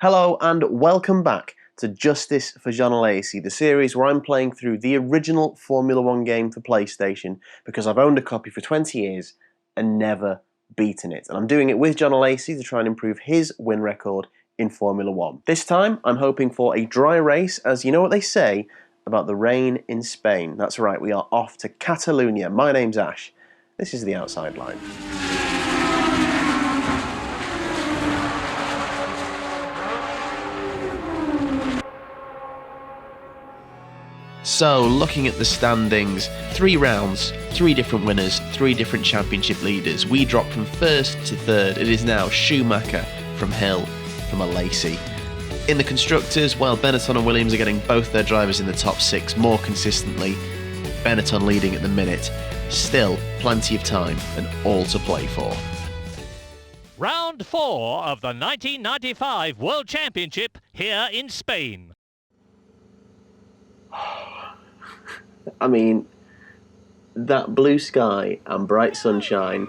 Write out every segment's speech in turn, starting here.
Hello and welcome back to Justice for Jean Alesi, the series where I'm playing through the original Formula 1 game for PlayStation because I've owned a copy for 20 years and never beaten it. And I'm doing it with Jean Alesi to try and improve his win record in Formula 1. This time I'm hoping for a dry race, as you know what they say about the rain in Spain. That's right, we are off to Catalunya. My name's Ash. This is the outside line. So, looking at the standings, 3 rounds, 3 different winners, 3 different championship leaders. We dropped from 1st to 3rd. It is now Schumacher from Hill from Alesi. In the constructors, while Benetton and Williams are getting both their drivers in the top 6 more consistently, Benetton leading at the minute. Still, plenty of time and all to play for. Round 4 of the 1995 World Championship here in Spain. I mean, that blue sky and bright sunshine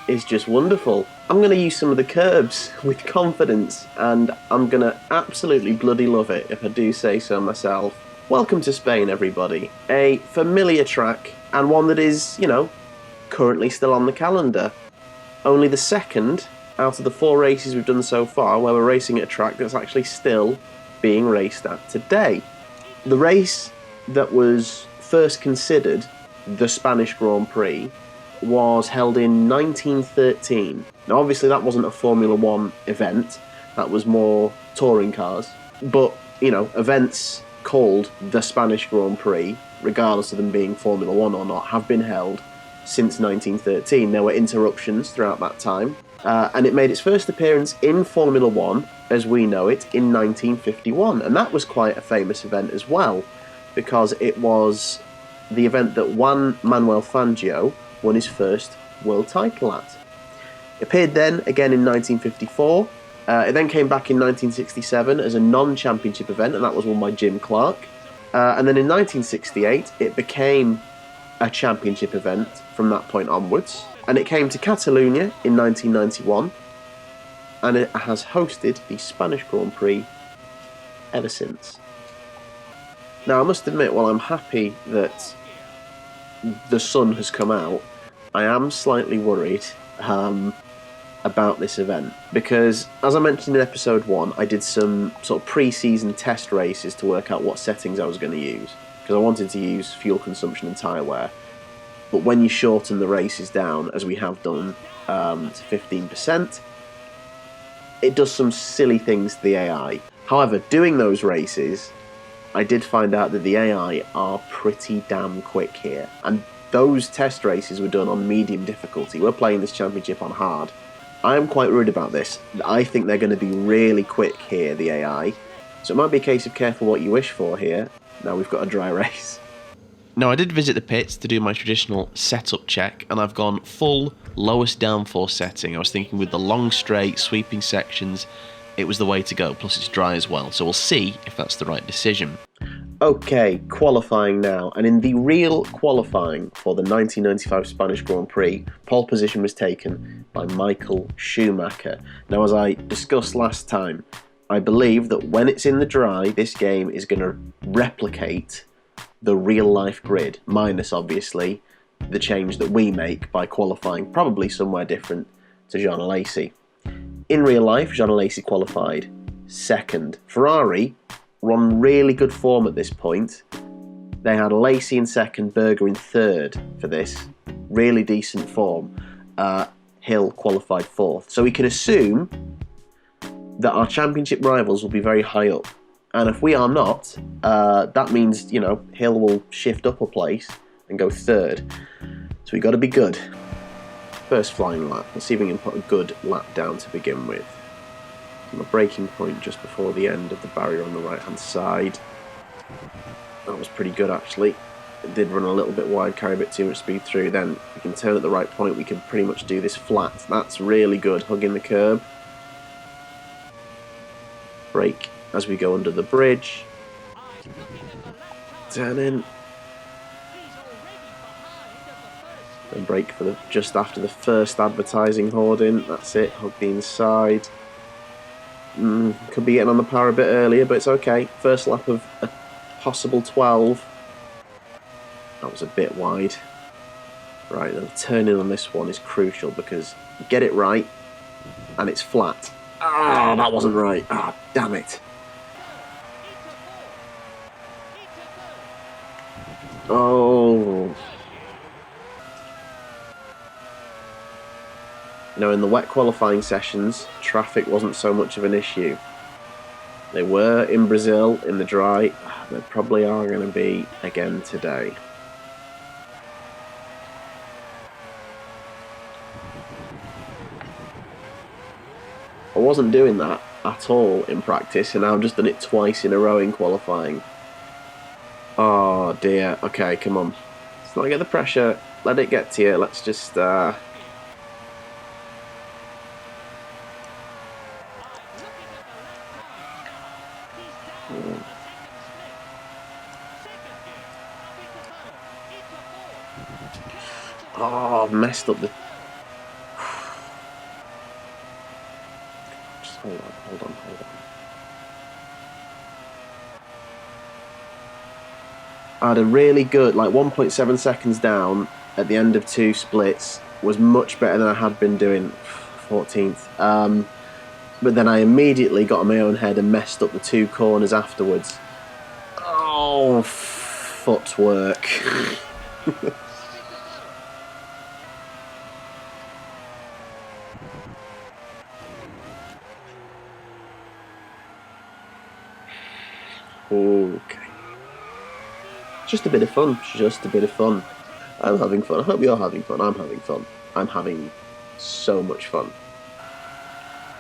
is just wonderful. I'm going to use some of the curbs with confidence, and I'm going to absolutely bloody love it, if I do say so myself. Welcome to Spain, everybody. A familiar track, and one that is, currently still on the calendar. Only the second out of the 4 races we've done so far where we're racing at a track that's actually still being raced at today. The race that was first considered the Spanish Grand Prix was held in 1913. Now obviously that wasn't a Formula 1 event, that was more touring cars, but events called the Spanish Grand Prix, regardless of them being Formula 1 or not, have been held since 1913. There were interruptions throughout that time, and it made its first appearance in Formula 1 as we know it in 1951, and that was quite a famous event as well, because it was the event that Juan Manuel Fangio won his first world title at. It appeared then again in 1954. It then came back in 1967 as a non-championship event, and that was won by Jim Clark. And then in 1968 it became a championship event from that point onwards, and it came to Catalunya in 1991, and it has hosted the Spanish Grand Prix ever since. Now I must admit, while I'm happy that the sun has come out, I am slightly worried about this event, because as I mentioned in episode 1, I did some sort of pre-season test races to work out what settings I was going to use, because I wanted to use fuel consumption and tyre wear. But when you shorten the races down, as we have done, to 15%, it does some silly things to the AI. However, doing those races, I did find out that the AI are pretty damn quick here. And those test races were done on medium difficulty. We're playing this championship on hard. I am quite worried about this. I think they're going to be really quick here, the AI. So it might be a case of careful what you wish for here. Now we've got a dry race. Now I did visit the pits to do my traditional setup check, and I've gone full lowest downforce setting. I was thinking with the long straight sweeping sections, it was the way to go, plus it's dry as well, so we'll see if that's the right decision. Okay, qualifying now, and in the real qualifying for the 1995 Spanish Grand Prix, pole position was taken by Michael Schumacher. Now as I discussed last time, I believe that when it's in the dry, this game is going to replicate the real life grid, minus obviously the change that we make by qualifying probably somewhere different to Jean Alesi. In real life, Jean Alesi qualified 2nd. Ferrari were on really good form at this point. They had Alesi in 2nd, Berger in 3rd for this. Really decent form. Hill qualified 4th. So we can assume that our championship rivals will be very high up. And if we are not, that means, Hill will shift up a place and go 3rd. So we've got to be good. First flying lap. Let's see if we can put a good lap down to begin with. My braking point just before the end of the barrier on the right hand side. That was pretty good actually. It did run a little bit wide, carry a bit too much speed through. Then if we can turn at the right point, we can pretty much do this flat. That's really good, hugging the curb. Brake as we go under the bridge. Turn in. Then brake for just after the first advertising hoarding. That's it, hug the inside. Could be getting on the power a bit earlier, but it's okay. First lap of a possible 12. That was a bit wide. Right, the turning on this one is crucial because you get it right and it's flat. Ah, that wasn't right. Ah, damn it. Oh. You know, in the wet qualifying sessions, traffic wasn't so much of an issue. They were in Brazil, in the dry. They probably are going to be again today. I wasn't doing that at all in practice, and I've just done it twice in a row in qualifying. Oh dear. Okay, come on. Let's not get the pressure. Let it get to you. Let's just... Oh, I've messed up the... Just hold on. I had a really good, like 1.7 seconds down at the end of 2 splits, was much better than I had been doing 14th. But then I immediately got on my own head and messed up the 2 corners afterwards. Oh, footwork. Okay. Just a bit of fun. Just a bit of fun. I'm having fun. I hope you're having fun. I'm having fun. I'm having so much fun.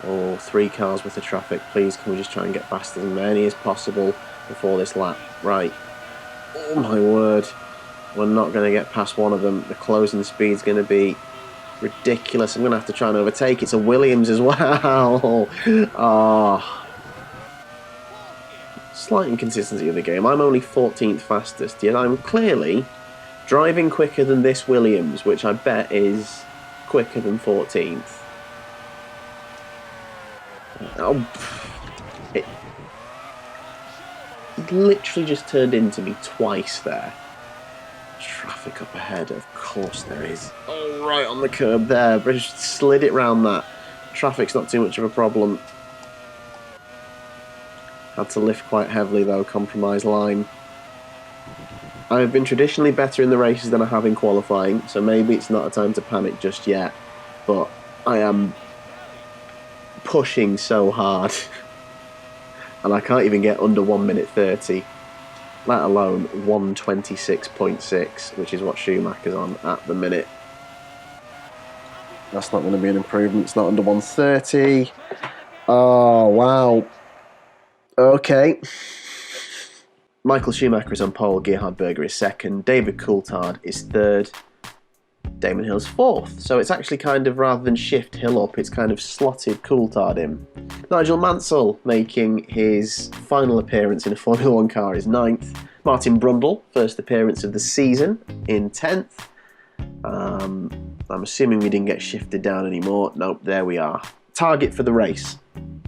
Oh, 3 cars worth of traffic. Please, can we just try and get past as many as possible before this lap? Right. Oh my word. We're not going to get past one of them. The closing speed's going to be ridiculous. I'm going to have to try and overtake. It's a Williams as well. Oh. Slight inconsistency of the game. I'm only 14th fastest, yet I'm clearly driving quicker than this Williams, which I bet is quicker than 14th. Oh, it literally just turned into me twice there. Traffic up ahead, of course there is. Oh, right on the curb there, but just slid it round that. Traffic's not too much of a problem. Had to lift quite heavily though, compromise line. I've been traditionally better in the races than I have in qualifying, so maybe it's not a time to panic just yet, but I am pushing so hard and I can't even get under 1 minute 30, let alone 1:26.6, which is what Schumacher's on at the minute. That's not going to be an improvement. It's not under 1:30. Oh wow. Okay. Michael Schumacher is on pole, Gerhard Berger is second, David Coulthard is third, Damon Hill's fourth. So it's actually kind of, rather than shift Hill up, it's kind of slotted Coulthard in. Nigel Mansell making his final appearance in a Formula 1 car is 9th. Martin Brundle, first appearance of the season, in 10th. I'm assuming we didn't get shifted down anymore. Nope, there we are. Target for the race.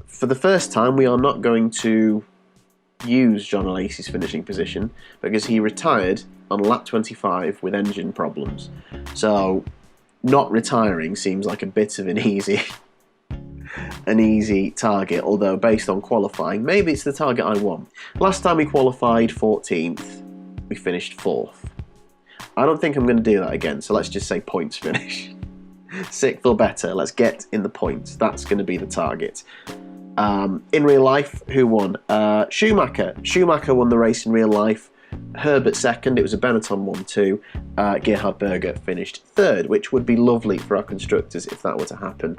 For the first time, we are not going to use Jean Alesi's finishing position because he retired on lap 25 with engine problems. So not retiring seems like a bit of an easy target, although based on qualifying, maybe it's the target I want. Last time we qualified 14th, we finished 4th. I don't think I'm going to do that again, so let's just say points finish. 6th or better, let's get in the points. That's going to be the target. In real life, who won? Schumacher. Schumacher won the race in real life. Herbert second, it was a Benetton 1-2. Gerhard Berger finished third, which would be lovely for our constructors if that were to happen.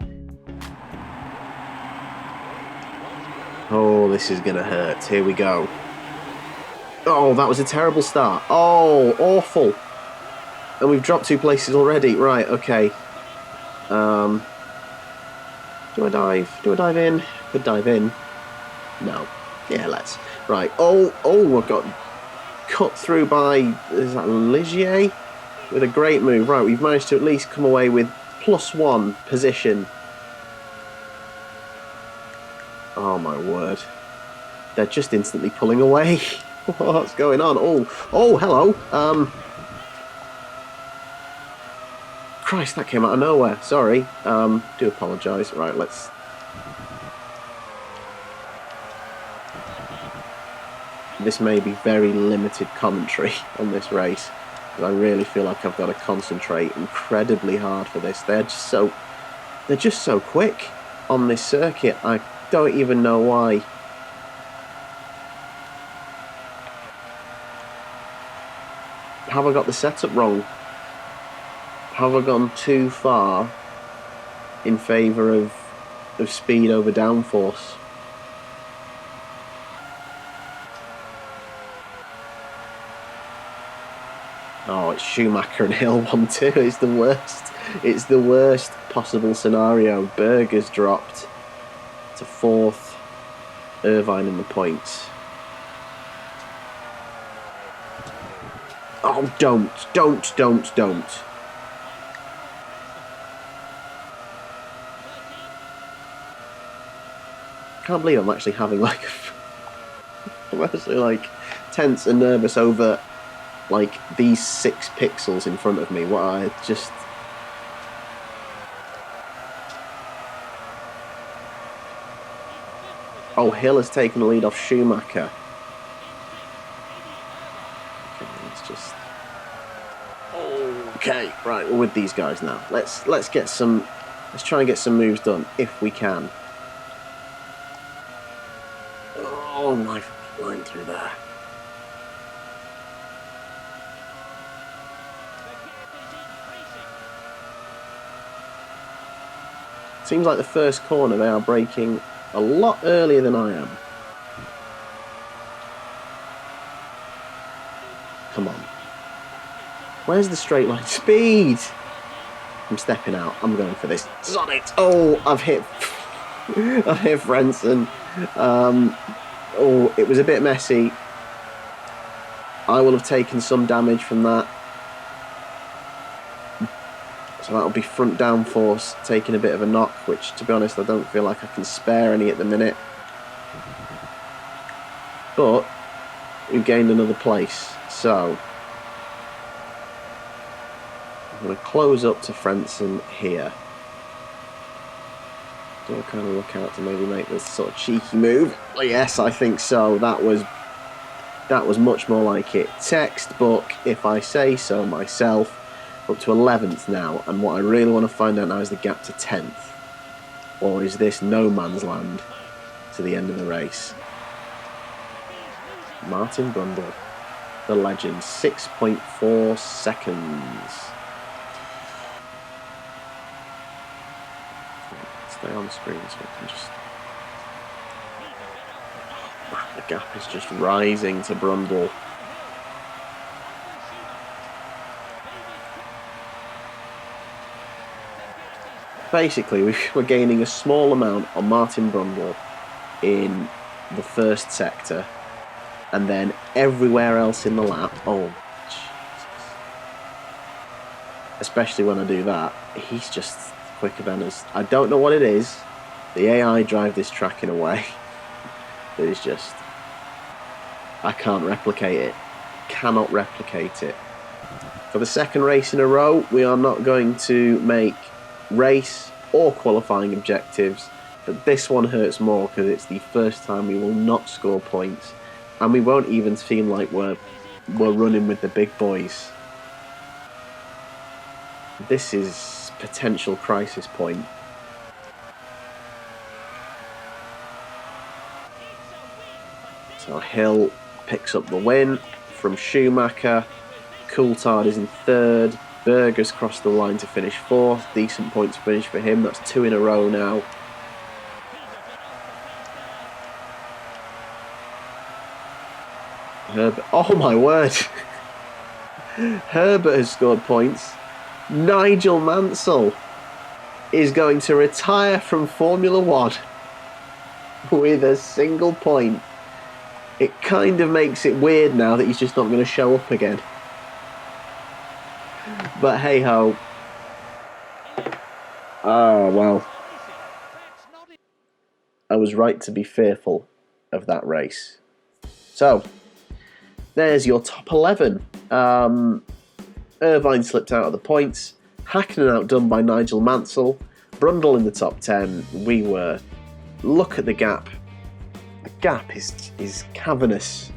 Oh, this is going to hurt. Here we go. Oh, that was a terrible start. Oh, awful. And we've dropped 2 places already. Right, okay. Do I dive? Do I dive in? Could dive in. No. Yeah, let's. Right. Oh, I got cut through by, is that Ligier? With a great move. Right, we've managed to at least come away with +1 position. Oh my word. They're just instantly pulling away. What's going on? Oh, hello. Christ, that came out of nowhere. Sorry. Do apologise. Right, let's... This may be very limited commentary on this race, because I really feel like I've got to concentrate incredibly hard for this. They're just so quick on this circuit. I don't even know why. Have I got the setup wrong? Have I gone too far in favour of speed over downforce? Oh, it's Schumacher and Hill 1-2. It's the worst. It's the worst possible scenario. Berger's dropped to 4th. Irvine in the points. Oh, don't. Can't believe I'm actually having like... I'm actually like tense and nervous over like these 6 pixels in front of me. What I just... Oh, Hill has taken the lead off Schumacher. Okay, let's just... Okay, right, we're with these guys now. Let's get some... Let's try and get some moves done, if we can. Oh, my line through there. Seems like the first corner they are braking a lot earlier than I am. Come on. Where's the straight line speed? I'm stepping out. I'm going for this. Sonnet. Oh, I've hit Frentzen. Oh, it was a bit messy. I will have taken some damage from that. So that'll be front downforce taking a bit of a knock, which, to be honest, I don't feel like I can spare any at the minute. But we've gained another place, so I'm going to close up to Frentzen here. Do I kind of look out to maybe make this sort of cheeky move? Oh, yes, I think so. That was much more like it. Textbook, if I say so myself. Up to 11th now, and what I really want to find out now is the gap to 10th. Or is this no man's land to the end of the race? Martin Brundle, the legend, 6.4 seconds. Stay on screen so I can just... The gap is just rising to Brundle. Basically, we're gaining a small amount on Martin Brundle in the first sector, and then everywhere else in the lap, oh, Jesus. Especially when I do that, he's just quicker than us. I don't know what it is. The AI drive this track in a way that is just... I can't replicate it. Cannot replicate it. For the second race in a row, we are not going to make race or qualifying objectives, but this one hurts more because it's the first time we will not score points, and we won't even feel like we're running with the big boys. This is potential crisis point. So Hill picks up the win from Schumacher. Coulthard is in 3rd. Berger's crossed the line to finish 4th. Decent points finish for him. That's 2 in a row now. Herbert. Oh my word. Herbert has scored points. Nigel Mansell is going to retire from Formula 1 with a single point. It kind of makes it weird now that he's just not going to show up again. But hey ho. Oh well. I was right to be fearful of that race. So, there's your top 11. Irvine slipped out of the points. Hakkinen outdone by Nigel Mansell. Brundle in the top 10. We were... Look at the gap. The gap is cavernous.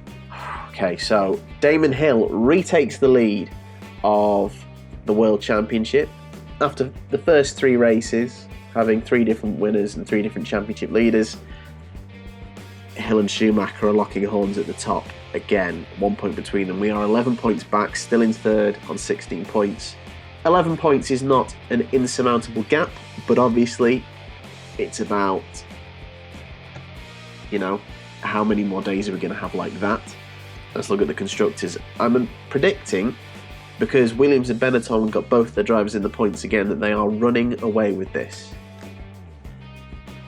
Okay, so Damon Hill retakes the lead of the World Championship after the first 3 races, having 3 different winners and 3 different championship leaders. Hill and Schumacher are locking horns at the top again, 1 point between them. We are 11 points back, still in third on 16 points. 11 points is not an insurmountable gap, but obviously it's about, you know, how many more days are we going to have like that? Let's look at the constructors. I'm predicting, because Williams and Benetton got both their drivers in the points again, that they are running away with this.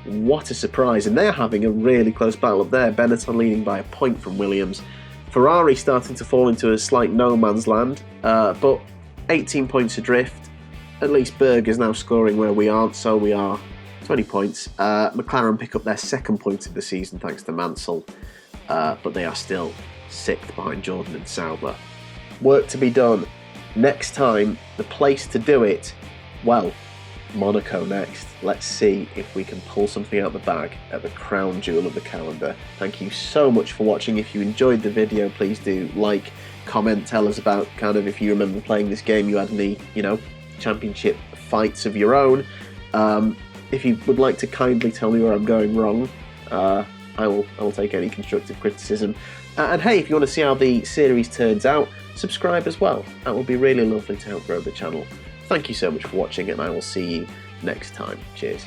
What a surprise, and they're having a really close battle up there. Benetton leading by a point from Williams. Ferrari starting to fall into a slight no man's land, but 18 points adrift. At least Berg is now scoring where we aren't, so we are 20 points. McLaren pick up their 2nd point of the season thanks to Mansell, but they are still 6th behind Jordan and Sauber. Work to be done. Next time, the place to do it, well, Monaco next. Let's see if we can pull something out the bag at the crown jewel of the calendar. Thank you so much for watching. If you enjoyed the video, please do like, comment, tell us about kind of if you remember playing this game, you had any, you know, championship fights of your own. If you would like to kindly tell me where I'm going wrong, I will take any constructive criticism. And hey, if you want to see how the series turns out, subscribe as well. That would be really lovely to help grow the channel. Thank you so much for watching, and I will see you next time. Cheers.